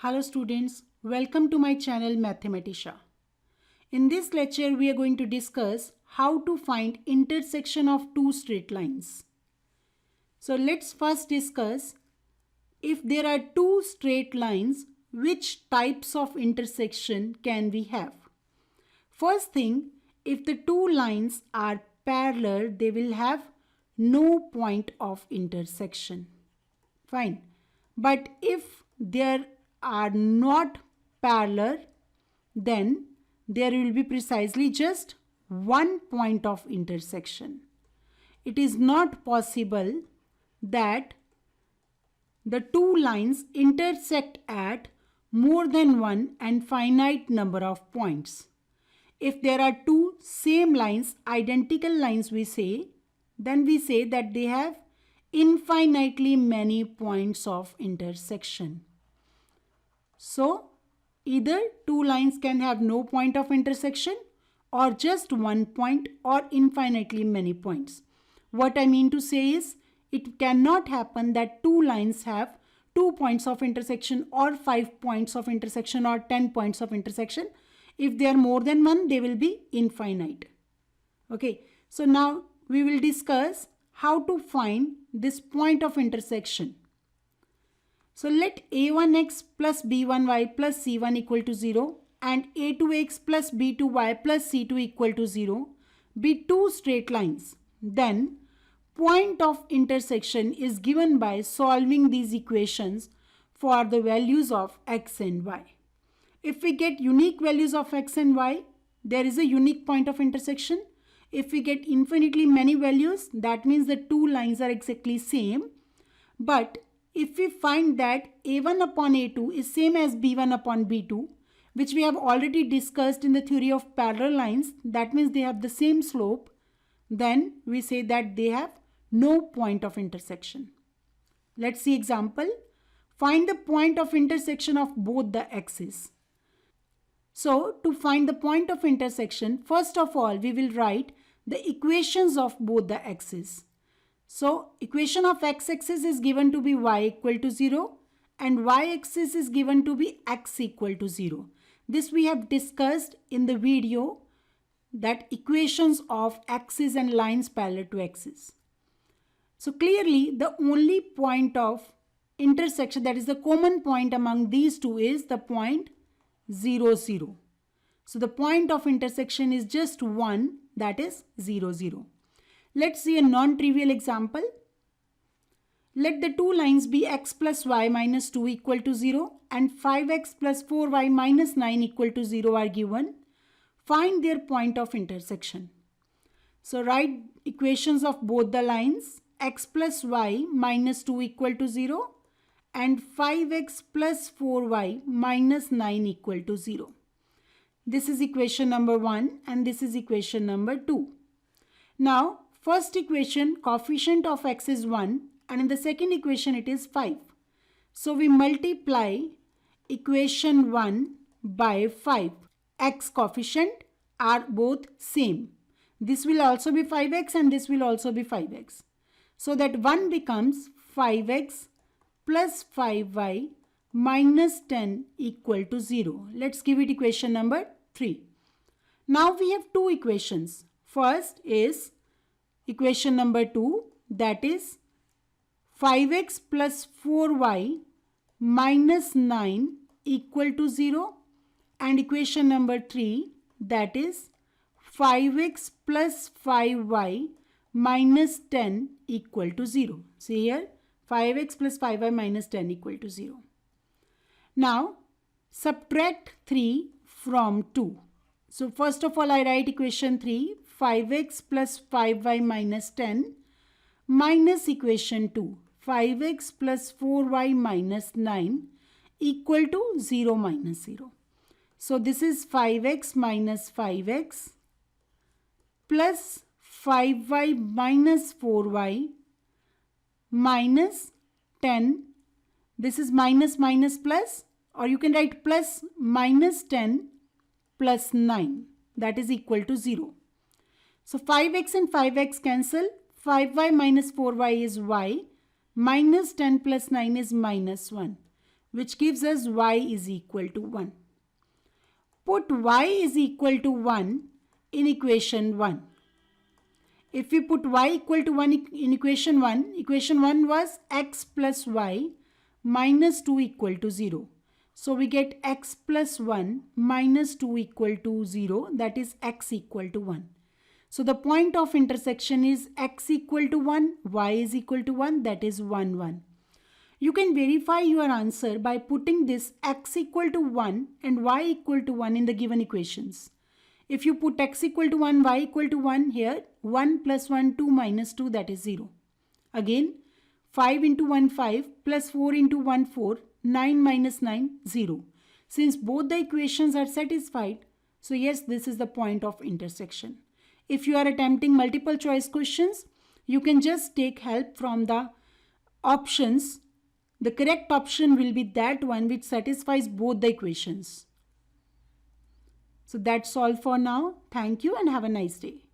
Hello students, welcome to my channel Mathematica. In this lecture we are going to discuss how to find intersection of two straight lines. So let's first discuss if there are two straight lines, which types of intersection can we have? First thing, if the two lines are parallel, they will have no point of intersection. Fine. But if there are not parallel, then there will be precisely just one point of intersection. It is not possible that the two lines intersect at more than one and finite number of points. If there are two same lines, identical lines we say, then we say that they have infinitely many points of intersection. So, either two lines can have no point of intersection or just one point or infinitely many points. What I mean to say is, it cannot happen that two lines have 2 points of intersection or 5 points of intersection or 10 points of intersection. If they are more than one, they will be infinite. Okay, so now we will discuss how to find this point of intersection. So let a1x plus b1y plus c1 equal to 0 and a2x plus b2y plus c2 equal to 0 be two straight lines. Then point of intersection is given by solving these equations for the values of x and y. If we get unique values of x and y, there is a unique point of intersection. If we get infinitely many values, that means the two lines are exactly same. But if we find that a1 upon a2 is same as b1 upon b2, which we have already discussed in the theory of parallel lines, that means they have the same slope, then we say that they have no point of intersection. Let's see example. Find the point of intersection of both the axes. So, to find the point of intersection, first of all, we will write the equations of both the axes. So, equation of x-axis is given to be y equal to 0 and y-axis is given to be x equal to 0. This we have discussed in the video, that equations of axis and lines parallel to axis. So, clearly the only point of intersection, that is the common point among these two, is the point 0, 0. So, the point of intersection is just one, that is 0, 0. Let's see a non-trivial example. Let the two lines be x plus y minus 2 equal to 0 and 5x plus 4y minus 9 equal to 0 are given. Find their point of intersection. So, write equations of both the lines. X plus y minus 2 equal to 0 and 5x plus 4y minus 9 equal to 0. This is equation number 1 and this is equation number 2. Now, first equation, coefficient of x is 1 and in the second equation it is 5. So, we multiply equation 1 by 5. X coefficient are both same. This will also be 5x and this will also be 5x. So, that 1 becomes 5x plus 5y minus 10 equal to 0. Let's give it equation number 3. Now, we have two equations. First is equation number 2, that is 5x plus 4y minus 9 equal to 0, and equation number 3, that is 5x plus 5y minus 10 equal to 0. See here, 5x plus 5y minus 10 equal to 0. Now, subtract 3 from 2. So, first of all, I write equation 3, 5x plus 5y minus 10 minus equation 2, 5x plus 4y minus 9 equal to 0 minus 0. So, this is 5x minus 5x plus 5y minus 4y minus 10. This is minus minus plus, or you can write plus minus 10 plus 9, that is equal to 0. So, 5x and 5x cancel, 5y minus 4y is y, minus 10 plus 9 is minus 1. which gives us y is equal to 1. Put y is equal to 1 in equation 1. If we put y equal to 1 in equation 1 was x plus y minus 2 equal to 0. So we get x plus 1 minus 2 equal to 0, that is x equal to 1. So the point of intersection is x equal to 1, y is equal to 1, that is 1, 1. You can verify your answer by putting this x equal to 1 and y equal to 1 in the given equations. If you put x equal to 1, y equal to 1 here, 1 plus 1, 2 minus 2, that is 0. Again, 5 into 1, 5, plus 4 into 1, 4, 9 minus 9, 0. Since both the equations are satisfied, so yes, this is the point of intersection. If you are attempting multiple choice questions, you can just take help from the options. The correct option will be that one which satisfies both the equations. So that's all for now. Thank you and have a nice day.